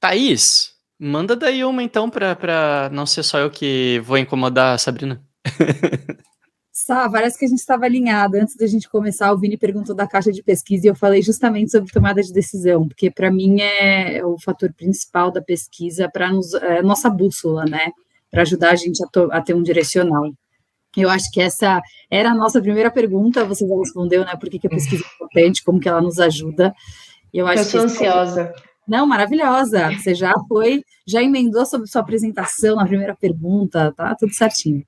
Thaís, manda daí uma então pra não ser só eu que vou incomodar a Sabrina. Sá, parece que a gente estava alinhada. Antes da gente começar, o Vini perguntou da caixa de pesquisa e eu falei justamente sobre tomada de decisão, porque para mim é o fator principal da pesquisa para nossa bússola, né? Para ajudar a gente a ter um direcional. Eu acho que essa era a nossa primeira pergunta, você já respondeu, né? Por que a pesquisa é importante, como que ela nos ajuda. Eu acho sou ansiosa. Não, maravilhosa. Você já emendou sobre sua apresentação na primeira pergunta, tá tudo certinho.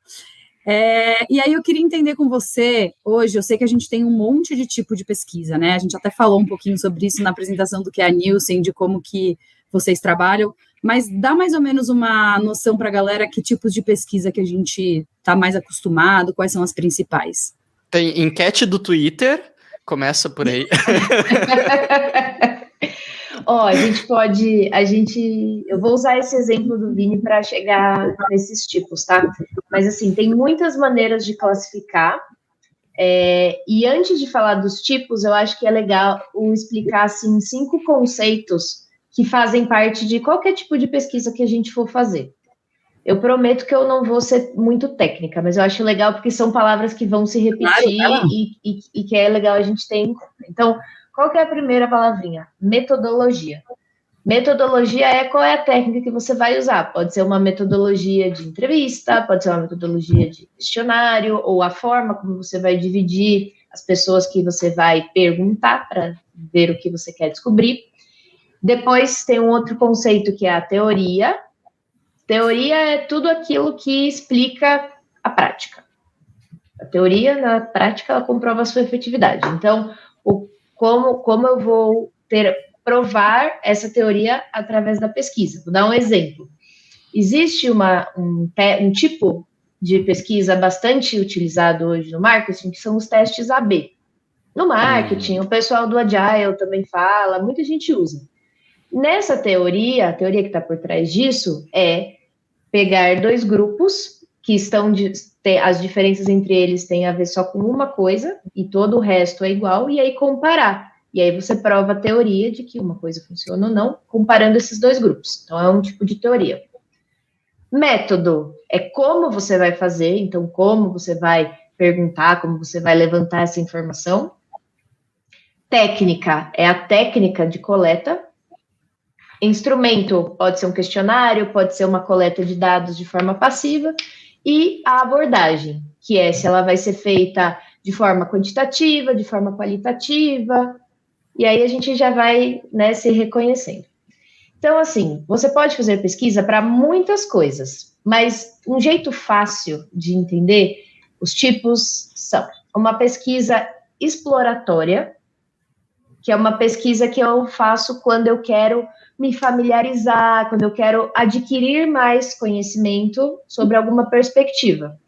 E aí eu queria entender com você, hoje, eu sei que a gente tem um monte de tipo de pesquisa, né? A gente até falou um pouquinho sobre isso na apresentação do que é a Nielsen, de como que vocês trabalham, mas dá mais ou menos uma noção para a galera que tipos de pesquisa que a gente está mais acostumado, quais são as principais? Tem enquete do Twitter, começa por aí. Eu vou usar esse exemplo do Vini para chegar nesses tipos, tá? Mas, assim, tem muitas maneiras de classificar, e antes de falar dos tipos, eu acho que é legal explicar, assim, 5 conceitos que fazem parte de qualquer tipo de pesquisa que a gente for fazer. Eu prometo que eu não vou ser muito técnica, mas eu acho legal porque são palavras que vão se repetir e que é legal a gente ter em conta. Então, qual que é a primeira palavrinha? Metodologia. Metodologia é qual é a técnica que você vai usar. Pode ser uma metodologia de entrevista, pode ser uma metodologia de questionário, ou a forma como você vai dividir as pessoas que você vai perguntar para ver o que você quer descobrir. Depois tem um outro conceito que é a teoria. Teoria é tudo aquilo que explica a prática. A teoria, na prática, ela comprova a sua efetividade. Então, como eu vou provar essa teoria através da pesquisa? Vou dar um exemplo. Existe um tipo de pesquisa bastante utilizado hoje no marketing, que são os testes AB. No marketing, o pessoal do Agile também fala, muita gente usa. Nessa teoria, a teoria que está por trás disso é pegar 2 grupos que as diferenças entre eles têm a ver só com uma coisa e todo o resto é igual, e aí comparar. E aí você prova a teoria de que uma coisa funciona ou não, comparando esses 2 grupos. Então, é um tipo de teoria. Método é como você vai fazer, então como você vai perguntar, como você vai levantar essa informação. Técnica é a técnica de coleta. Instrumento pode ser um questionário, pode ser uma coleta de dados de forma passiva, e a abordagem, que é se ela vai ser feita de forma quantitativa, de forma qualitativa, e aí a gente já vai, né, se reconhecendo. Então, assim, você pode fazer pesquisa para muitas coisas, mas um jeito fácil de entender os tipos são uma pesquisa exploratória, que é uma pesquisa que eu faço quando eu quero me familiarizar, quando eu quero adquirir mais conhecimento sobre alguma perspectiva.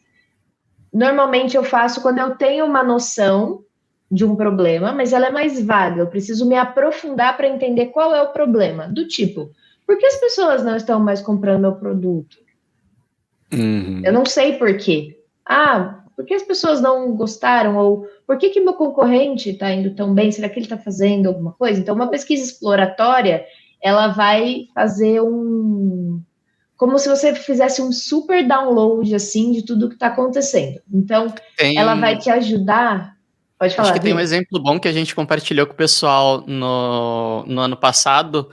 Normalmente eu faço quando eu tenho uma noção de um problema, mas ela é mais vaga, eu preciso me aprofundar para entender qual é o problema. Do tipo, por que as pessoas não estão mais comprando meu produto? Eu não sei por quê. Por que as pessoas não gostaram? Ou por que meu concorrente está indo tão bem? Será que ele está fazendo alguma coisa? Então, uma pesquisa exploratória, ela vai fazer como se você fizesse um super download, assim, de tudo que está acontecendo. Então, ela vai te ajudar. Pode falar, acho que tem um exemplo bom que a gente compartilhou com o pessoal no ano passado,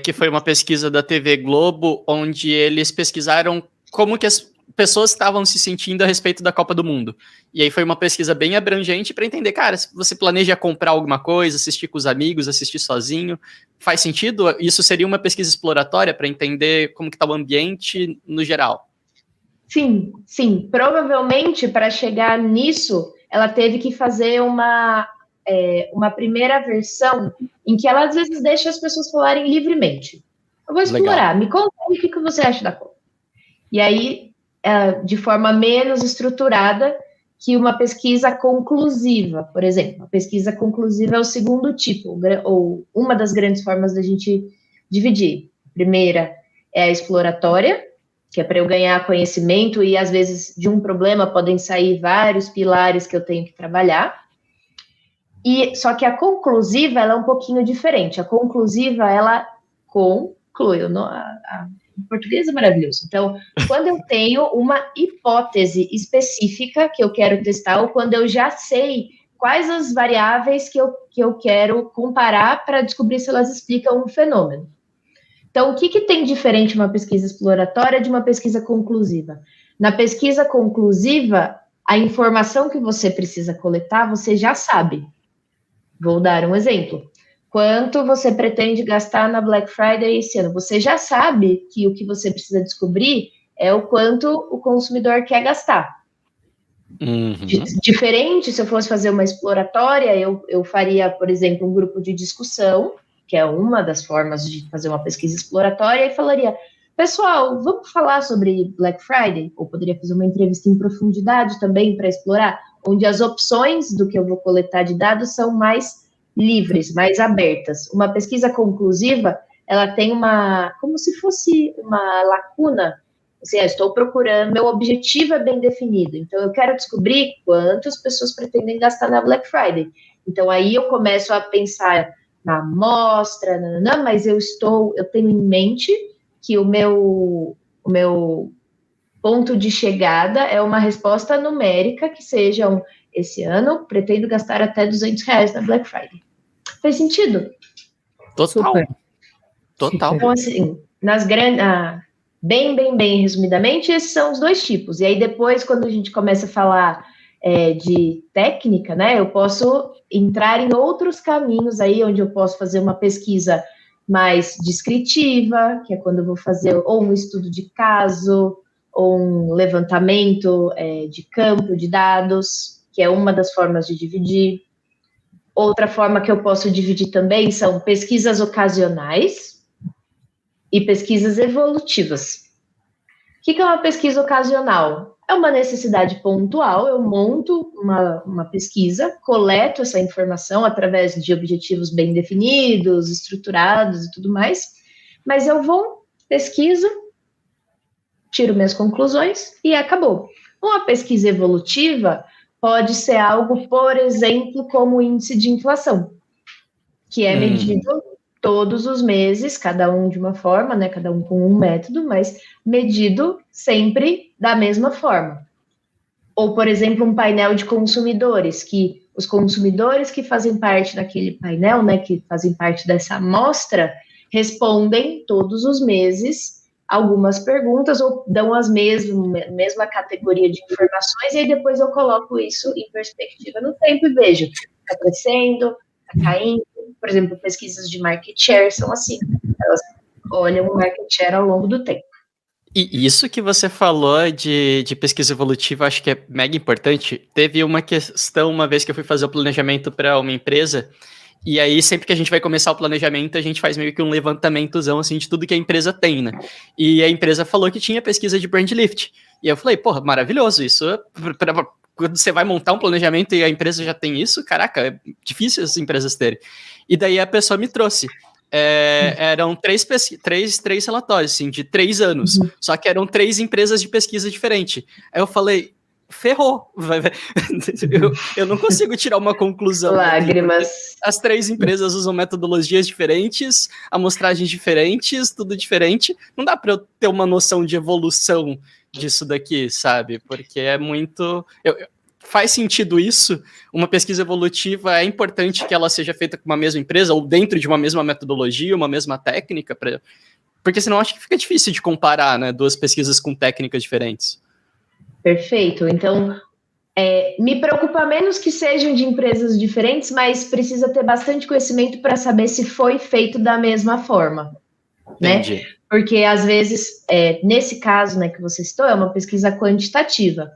que foi uma pesquisa da TV Globo, onde eles pesquisaram como que as pessoas estavam se sentindo a respeito da Copa do Mundo. E aí foi uma pesquisa bem abrangente para entender, cara, se você planeja comprar alguma coisa, assistir com os amigos, assistir sozinho, faz sentido? Isso seria uma pesquisa exploratória para entender como que está o ambiente no geral? Sim, sim. Provavelmente, para chegar nisso, ela teve que fazer uma primeira versão em que ela, às vezes, deixa as pessoas falarem livremente. Eu vou explorar. Legal. Me conta aí o que você acha da Copa. E aí, de forma menos estruturada que uma pesquisa conclusiva, por exemplo. A pesquisa conclusiva é o segundo tipo, ou uma das grandes formas da gente dividir. A primeira é a exploratória, que é para eu ganhar conhecimento, e às vezes de um problema podem sair vários pilares que eu tenho que trabalhar. Só que a conclusiva, ela é um pouquinho diferente. A conclusiva, ela conclui. O português é maravilhoso. Então, quando eu tenho uma hipótese específica que eu quero testar, ou quando eu já sei quais as variáveis que eu quero comparar para descobrir se elas explicam um fenômeno. Então, o que tem diferente uma pesquisa exploratória de uma pesquisa conclusiva? Na pesquisa conclusiva, a informação que você precisa coletar, você já sabe. Vou dar um exemplo. Quanto você pretende gastar na Black Friday esse ano? Você já sabe que o que você precisa descobrir é o quanto o consumidor quer gastar. Uhum. Diferente, se eu fosse fazer uma exploratória, eu faria, por exemplo, um grupo de discussão, que é uma das formas de fazer uma pesquisa exploratória, e falaria, pessoal, vamos falar sobre Black Friday? Ou poderia fazer uma entrevista em profundidade também para explorar, onde as opções do que eu vou coletar de dados são mais livres, mais abertas. Uma pesquisa conclusiva, ela tem como se fosse uma lacuna. Assim, eu estou procurando, meu objetivo é bem definido, então eu quero descobrir quantas pessoas pretendem gastar na Black Friday. Então aí eu começo a pensar na amostra, mas eu tenho em mente que o meu ponto de chegada é uma resposta numérica que seja esse ano pretendo gastar até R$200 na Black Friday. Faz sentido? Total. Super. Total. Então, assim, bem resumidamente, esses são os dois tipos. E aí depois, quando a gente começa a falar de técnica, né, eu posso entrar em outros caminhos aí, onde eu posso fazer uma pesquisa mais descritiva, que é quando eu vou fazer ou um estudo de caso, ou um levantamento de campo de dados, que é uma das formas de dividir. Outra forma que eu posso dividir também são pesquisas ocasionais e pesquisas evolutivas. O que é uma pesquisa ocasional? É uma necessidade pontual, eu monto uma pesquisa, coleto essa informação através de objetivos bem definidos, estruturados e tudo mais, mas eu vou, pesquiso, tiro minhas conclusões e acabou. Uma pesquisa evolutiva pode ser algo, por exemplo, como o índice de inflação, que é medido todos os meses, cada um de uma forma, né, cada um com um método, mas medido sempre da mesma forma. Ou, por exemplo, um painel de consumidores, que os consumidores que fazem parte daquele painel, né, que fazem parte dessa amostra, respondem todos os meses algumas perguntas ou dão as mesma categoria de informações, e aí depois eu coloco isso em perspectiva no tempo e vejo, está crescendo, está caindo. Por exemplo, pesquisas de market share são assim, elas olham o market share ao longo do tempo. E isso que você falou de pesquisa evolutiva, acho que é mega importante. Teve uma questão, uma vez que eu fui fazer o planejamento para uma empresa, e aí sempre que a gente vai começar o planejamento, a gente faz meio que um levantamentozão, assim, de tudo que a empresa tem, né? E a empresa falou que tinha pesquisa de brand lift. E eu falei, porra, maravilhoso, isso quando você vai montar um planejamento e a empresa já tem isso, caraca, é difícil as empresas terem. E daí a pessoa me trouxe. Eram três relatórios, assim, de 3 anos. Só que eram 3 empresas de pesquisa diferentes. Aí eu falei, ferrou. Eu não consigo tirar uma conclusão. Lágrimas. As 3 empresas usam metodologias diferentes, amostragens diferentes, tudo diferente. Não dá para eu ter uma noção de evolução disso daqui, sabe? Porque é muito... Faz sentido isso? Uma pesquisa evolutiva é importante que ela seja feita com uma mesma empresa ou dentro de uma mesma metodologia, uma mesma técnica? Porque senão acho que fica difícil de comparar, né, 2 pesquisas com técnicas diferentes. Perfeito. Então, me preocupa menos que sejam de empresas diferentes, mas precisa ter bastante conhecimento para saber se foi feito da mesma forma. Entendi. Né? Porque, às vezes, nesse caso, né, que você citou, é uma pesquisa quantitativa.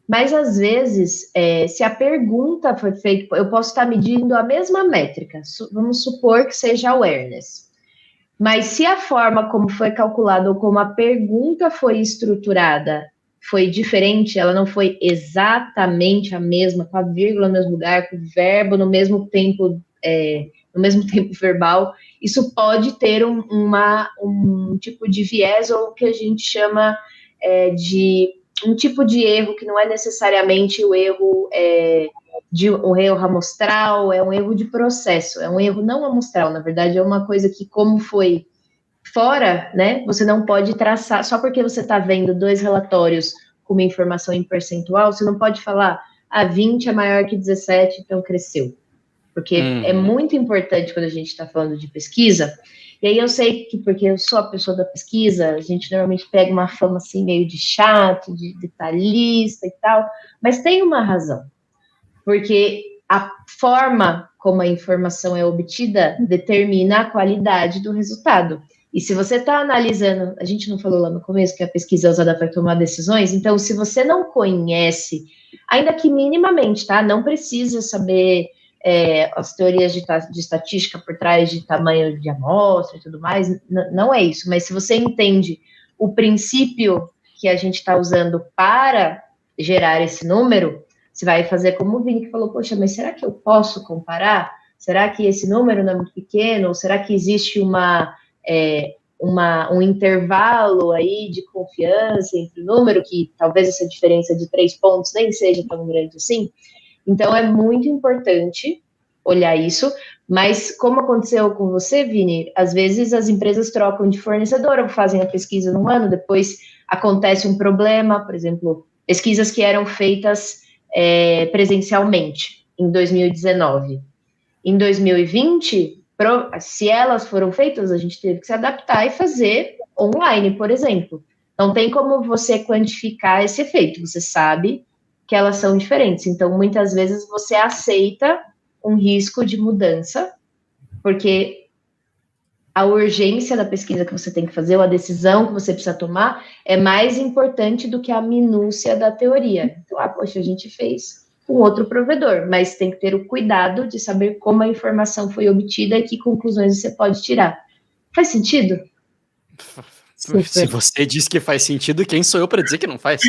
Mas, às vezes, se a pergunta foi feita, eu posso estar medindo a mesma métrica, vamos supor que seja awareness. Mas se a forma como foi calculada ou como a pergunta foi estruturada foi diferente, ela não foi exatamente a mesma, com a vírgula no mesmo lugar, com o verbo no mesmo tempo verbal, isso pode ter um tipo de viés, ou o que a gente chama de um tipo de erro que não é necessariamente o erro um erro amostral, é um erro de processo, é um erro não amostral, na verdade é uma coisa que como foi Fora, né, você não pode traçar, só porque você está vendo 2 relatórios com uma informação em percentual, você não pode falar, 20 é maior que 17, então cresceu. Porque é muito importante quando a gente está falando de pesquisa, e aí eu sei que, porque eu sou a pessoa da pesquisa, a gente normalmente pega uma fama assim, meio de chato, de detalhista e tal, mas tem uma razão, porque a forma como a informação é obtida determina a qualidade do resultado. E se você está analisando, a gente não falou lá no começo que a pesquisa é usada para tomar decisões, então se você não conhece, ainda que minimamente, tá? Não precisa saber as teorias de estatística por trás de tamanho de amostra e tudo mais, não é isso, mas se você entende o princípio que a gente está usando para gerar esse número, você vai fazer como o Vini que falou, poxa, mas será que eu posso comparar? Será que esse número não é muito pequeno? Ou será que existe um intervalo aí de confiança entre o número, que talvez essa diferença de 3 pontos nem seja tão grande assim? Então, é muito importante olhar isso, mas como aconteceu com você, Vini, às vezes as empresas trocam de fornecedor ou fazem a pesquisa num ano, depois acontece um problema, por exemplo, pesquisas que eram feitas presencialmente em 2019. Em 2020, se elas foram feitas, a gente teve que se adaptar e fazer online, por exemplo. Não tem como você quantificar esse efeito, você sabe que elas são diferentes. Então, muitas vezes você aceita um risco de mudança, porque a urgência da pesquisa que você tem que fazer, ou a decisão que você precisa tomar, é mais importante do que a minúcia da teoria. Então, poxa, a gente fez com outro provedor, mas tem que ter o cuidado de saber como a informação foi obtida e que conclusões você pode tirar. Faz sentido? Super. Se você diz que faz sentido, quem sou eu para dizer que não faz?